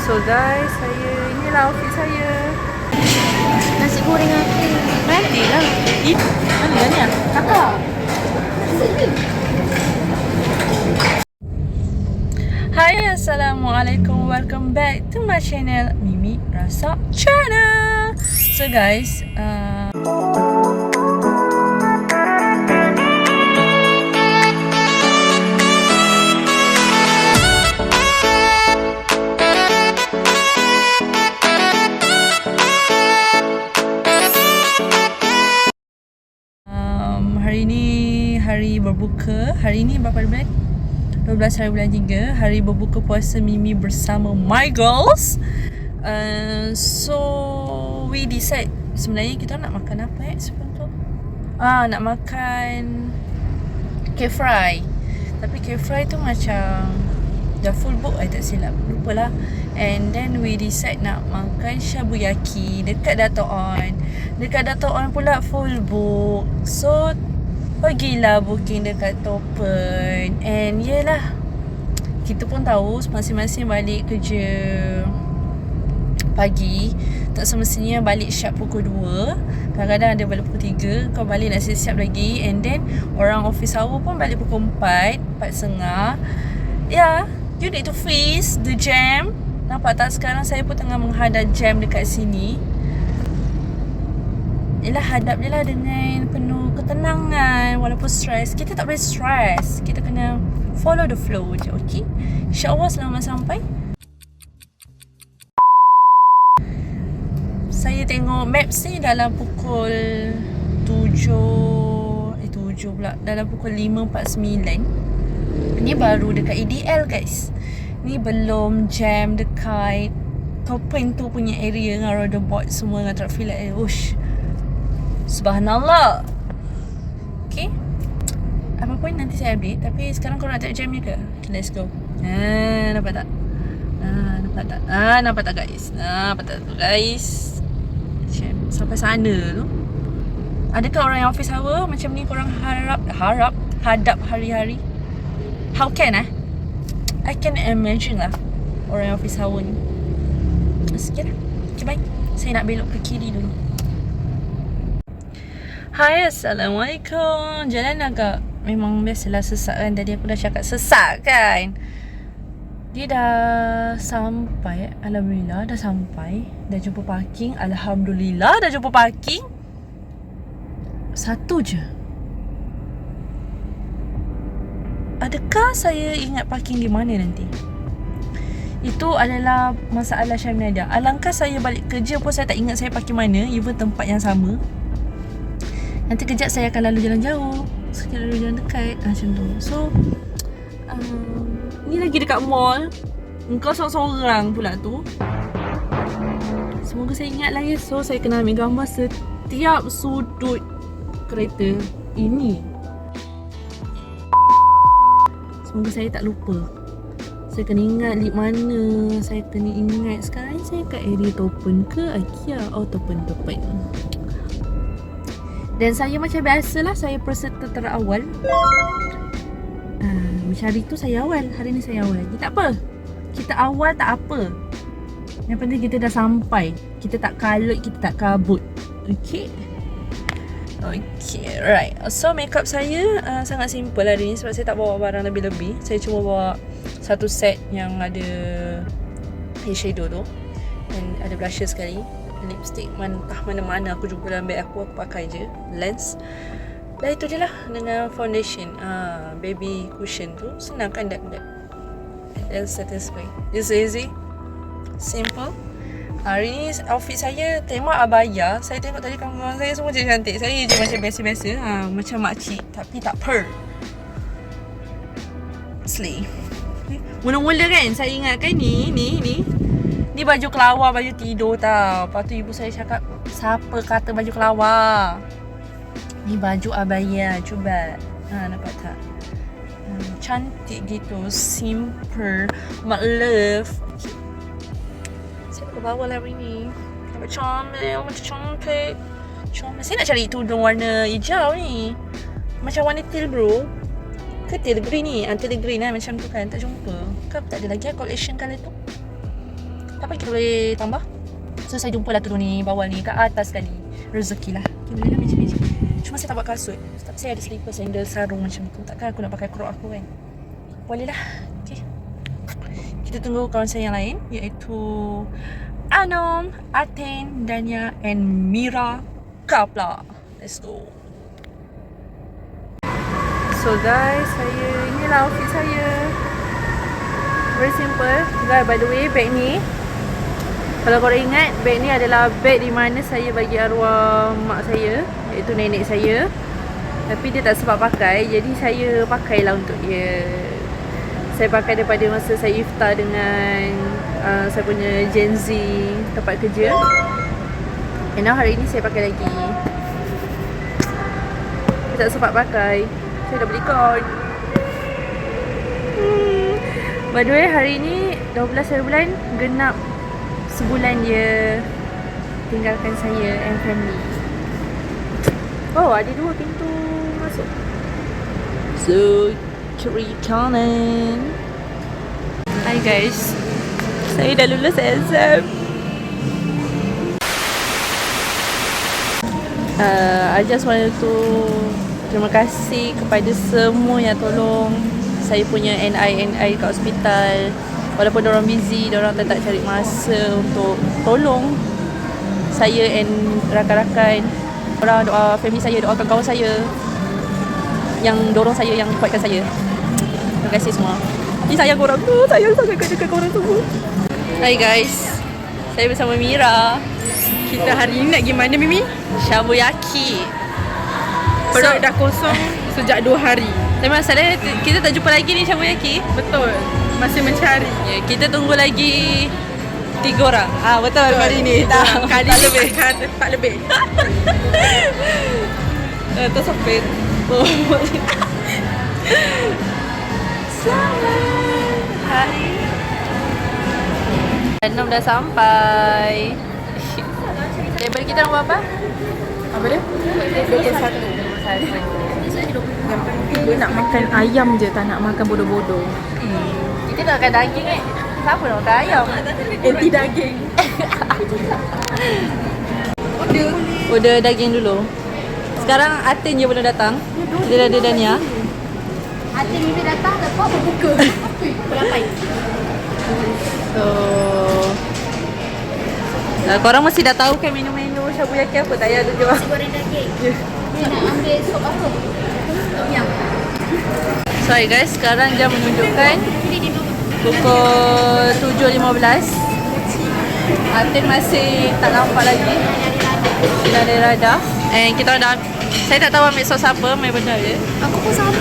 So guys, inilah outfit saya. Nasi goreng aku. Nantilah. Mana ni? Kakak. Hai, Assalamualaikum. Welcome back to my channel, Mimi Rasa Channel. So guys, hari ni hari berbuka. Hari ni berapa bulan? 12 hari bulan 3. Hari berbuka puasa Mimi bersama my girls. So we decide sebenarnya kita nak makan apa sebelum tu? Nak makan cake fry. Tapi cake fry tu macam dah full book, tak silap. Lupalah. And then we decide nak makan shabuyaki dekat Dato' On. Dekat Dato' On pula full book. So pergilah booking dekat Topen. And yelah, kita pun tahu masing-masing balik kerja pagi, tak semestinya balik sharp pukul 2. Kadang-kadang ada balik pukul 3. Kau balik nak siap-siap lagi. And then orang office hour pun balik pukul 4, 4.30. Ya, you need to face the jam. Nampak tak sekarang saya pun tengah menghadap jam dekat sini. Yelah, hadap je lah dengan penuh ketenangan. Walaupun stres, kita tak boleh stres. Kita kena follow the flow je, okay? InsyaAllah selamat sampai. Saya tengok maps ni dalam pukul 7 pula. Dalam pukul 5.49. Ni baru dekat EDL guys. Ni belum jam dekat Topen tu punya area dengan roundabout semua dengan traffic light. Ush, Subhanallah. Okay, apa pun nanti saya update. Tapi sekarang korang nak tengok jam ni ke? Okay, let's go. Nampak tak? Nampak tak guys? Nampak tak guys? Jam sampai sana tu. Adakah orang yang office hour macam ni korang harap hadap hari-hari? How can I can imagine lah orang yang office hour ni. Sikit lah. Okay, bye. Saya nak belok ke kiri dulu. Hai, Assalamualaikum. Jalan agak memang biasalah sesak kan. Tadi aku dah cakap sesak kan. Dia dah sampai. Alhamdulillah dah sampai. Dah jumpa parking. Alhamdulillah dah jumpa parking. Satu je. Adakah saya ingat parking di mana nanti? Itu adalah masalah Syamnaida. Alangkah saya balik kerja pun saya tak ingat saya parking mana. Even tempat yang sama. Nanti kejap saya akan lalu jalan jauh, sekejap lalu jalan dekat, macam tu. So ni lagi dekat mall. Engkau seorang-seorang pula tu. Semoga saya ingat lah ya. So saya kena ambil gambar setiap sudut kereta ini. Semoga saya tak lupa. Saya kena ingat lip mana. Saya kena ingat sekarang saya kat area Topen ke IKEA. Topen. Dan saya macam biasalah, saya peserta terawal. Macam hari tu saya awal, hari ni saya awal lagi. Tak apa, kita awal tak apa. Yang penting kita dah sampai. Kita tak kalut, kita tak kabut. Okay, right. So makeup saya sangat simple hari ni. Sebab saya tak bawa barang lebih-lebih. Saya cuma bawa satu set yang ada eyeshadow tu. Dan ada blusher sekali. Lipstick entah mana-mana aku jumpa dalam beg aku pakai je. Lens. Dan itu je lah. Dengan foundation baby cushion tu. Senang kan that satisfying. It's easy, simple. Hari ni outfit saya tema abaya. Saya tengok tadi kawan-kawan saya semua je cantik. Saya je macam biasa-biasa, macam makcik. Tapi tak per slay. Mula-mula kan saya ingatkan ni baju kelawar, baju tidur tau. Lepas tu ibu saya cakap, siapa kata baju kelawar? Ni baju abaya, cuba. Nampak tak? Cantik gitu, simple, my love. Okay. Saya ke bawah lah hari ni. Macam cantik. Saya nak cari tudung warna hijau ni. Macam warna teal bro. Ke teal green ni? Teal green lah macam tu kan. Tak jumpa. Kan tak ada lagi collection colour tu. Tak apa, kita boleh tambah. So saya jumpa lah turun ni, bawah ni, kat atas sekali. Rezeki lah. Okay, boleh lah meja-meja. Cuma saya tak buat kasut. Saya ada slipper, sandal, sarung macam tu. Takkan aku nak pakai crop aku kan. Boleh lah. Okay. Kita tunggu kawan saya yang lain, iaitu Anom, Aten, Dania and Mira Kapla. Let's go. So guys, inilah outfit saya. Very simple. Guys, by the way, bag ni, kalau korang ingat, bag ni adalah bag di mana saya bagi arwah mak saya, iaitu nenek saya. Tapi dia tak sempat pakai, jadi saya pakailah untuk dia. Saya pakai daripada masa saya iftar dengan saya punya Gen Z tempat kerja. And now hari ni saya pakai lagi. Saya tak sempat pakai. Saya dah beli kon. By the way, hari ni 12 hari bulan, genap sebulan dia tinggalkan saya and family. Oh, ada 2 pintu masuk. So, kiri kanan. Hi guys, saya dah lulus exam. I just wanted to terima kasih kepada semua yang tolong saya punya NI kat hospital. Walaupun diorang busy, diorang tak cari masa untuk tolong saya and rakan-rakan. Orang doa family saya, doakan kawan saya yang dorong saya, yang kuatkan saya. Terima kasih semua. Ni sayang korang tu, sayang sangat dekat korang semua. Hai guys, saya bersama Mira. Kita hari ni nak pergi mana, Mimi? Shabuyaki. Perut dah kosong sejak 2 hari. Tapi masalahnya kita tak jumpa lagi ni Shabuyaki. Betul. Masih mencari. Ya, kita tunggu lagi 3 orang. Betul kali ni. Kali tak ni lebih. Tak lebih. Tu sopir. Selamat hari. Enam dah sampai. Table kita nombor apa? Apa dia? Nombor 1. Yang penting dia nak makan ayam je, tak nak makan bodoh-bodoh. Kita nak makan daging Siapa nak makan ayam? Anti daging. Order daging dulu. Sekarang Atin je belum datang. Dia dah ada Dania. Atin Mimi datang, lepas berbuka. Berapai. So korang mesti dah tahu kan menu-menu Shabuyaki apa, tak payah tunjuk. Nasi goreng daging. Dia nak ambil sop apa? Tom yum. Sorry guys, sekarang jam menunjukkan pukul 7.15. Atin masih tak nampak lagi. Dia ada radar. And kita dah, saya tak tahu ambil sos apa, main benda je. Aku pun sama.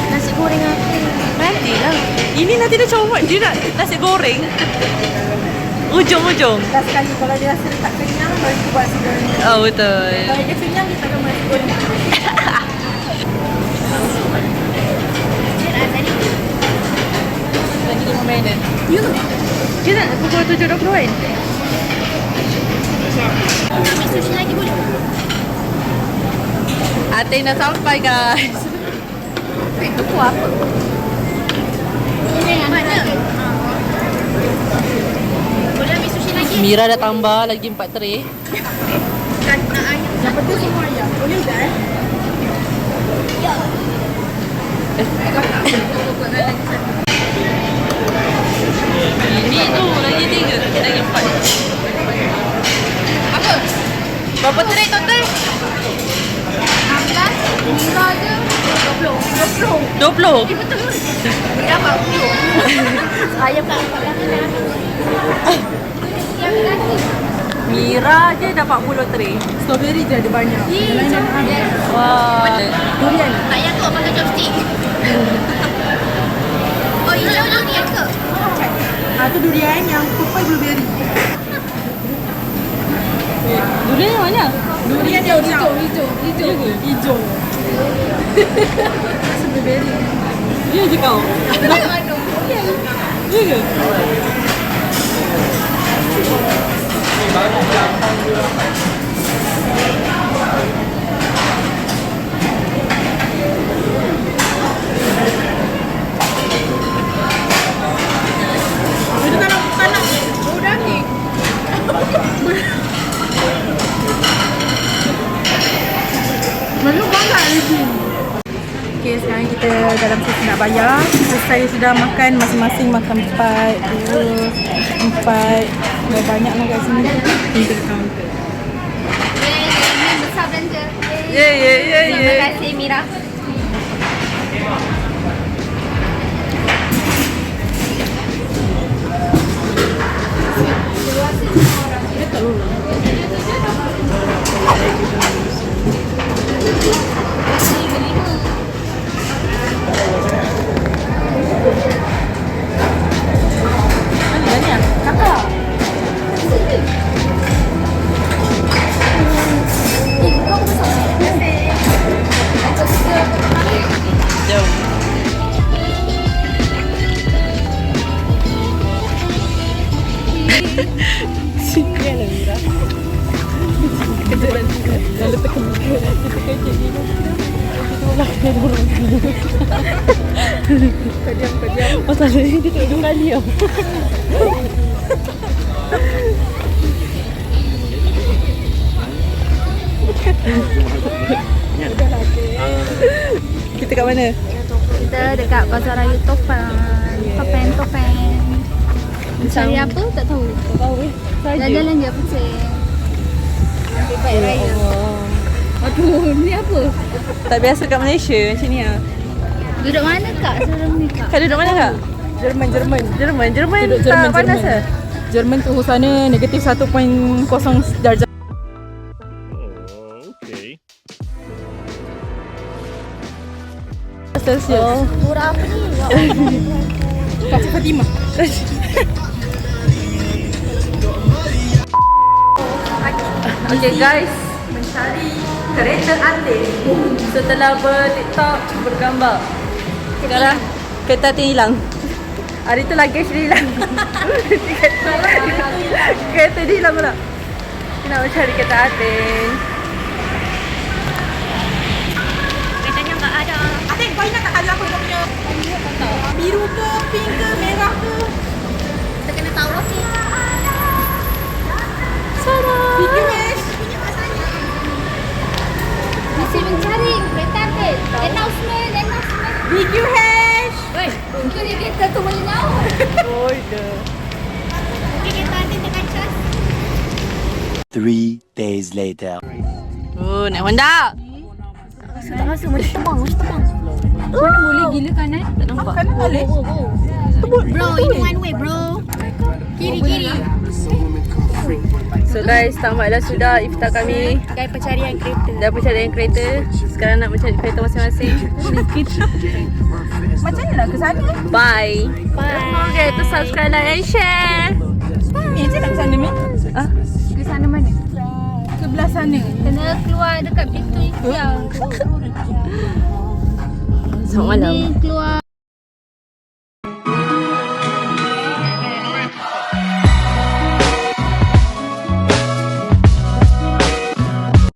Nasi goreng apa? Nantilah. Ini nanti dia comot. Dia nak nasi goreng. Ujung-ujung. Last sekali kalau dia rasa tak kenyang, baru dia buat nasi goreng. Oh betul. Kalau dia kenyang, dia takkan buat nasi goreng. Dia nak tadi. Lagi 5 minit. You. Dia nak pukul 7.20 kan? Nak ambil sushi lagi boleh? Atin dah sampai guys. Toko apa? Ini yang mana? Boleh ambil sushi lagi? Mira dah tambah lagi 4 tray. Kan nak ayam. Yang penting semua ayam. Boleh tak Ya. Ini tu lagi 3, lagi 4. Apa? Berapa tray total? 16, Mira je 20. 20. Betul. Berapa? 10. Ayam kat 14. Yang lagi. Mira je dah 40 tray. Strawberry je ada banyak. Yang lain dah habis. Wah. Durian. Ayam tu pakai chopstick. Oh, hijau ni ke? Tu durian, yang purple blueberry. Durian yang mana? Durian yang hijau. Rasa blueberry. Ya je kau. Ya ke? Baru banyak lagi. Okay, sekarang kita dalam sesi nak bayar. Saya sudah makan, masing-masing makan 4, 2, 4. Dah banyak lah kat sini. Kita ke counter. Yeay, besar belanja. Yeay. Terima kasih Mira. Masalahnya dia tak hujung kali tau. Kita kat mana? Kita dekat Pasar Raya Topan. Topan. Cari apa? Tak tahu. Tak tahu Jalan-jalan je pusing. Ambil baik raya. Aduh, ni apa? Tak biasa kat Malaysia macam ni lah. Duduk mana kak? Serem ni kak. Kak duduk mana kak? Jerman. Jerman Duduk tak Jerman, panas Jerman. ke? Jerman suhu sana negatif 1.0 darjah. Okay. Celsius. Murah apa ni? Kak Fatimah. Okay guys, mencari kereta Atin setelah ber-TikTok, bergambar. Sekarang kereta Atin hilang. Hari tu luggage dia hilang. Kereta dia hilang pula. Kita nak mencari kereta Atin. Keretanya enggak ada. Adik, kau ingat tak ada apa kau punya? Biru ke, pink ke, merah ke? Kita kena tahu roti. Video hash. Masih mencari kereta Atin. Announcement. Video hash. Weh, mungkin dia kereta tu boleh naik. Oh, dah. Mungkin kereta Atin dengan cas. 3 days later. Oh, naik Honda. Tak rasa macam terbang. Mana boleh gila kanan? Tak nampak. Kan boleh. Bro, ini one way bro. Kiri. So guys, tamatlah sudah iftar kami. Guys, pencarian kereta. Dah pencarian kereta. Sekarang nak mencari kereta masing-masing. Macam mana nak ke sana? Bye. Bye. Don't forget to subscribe, like and share. Ni je nak ke sana, Min? Ke sana mana? Sebelah sana. Kena keluar dekat pintu Ikea. Selamat malam. Ni keluar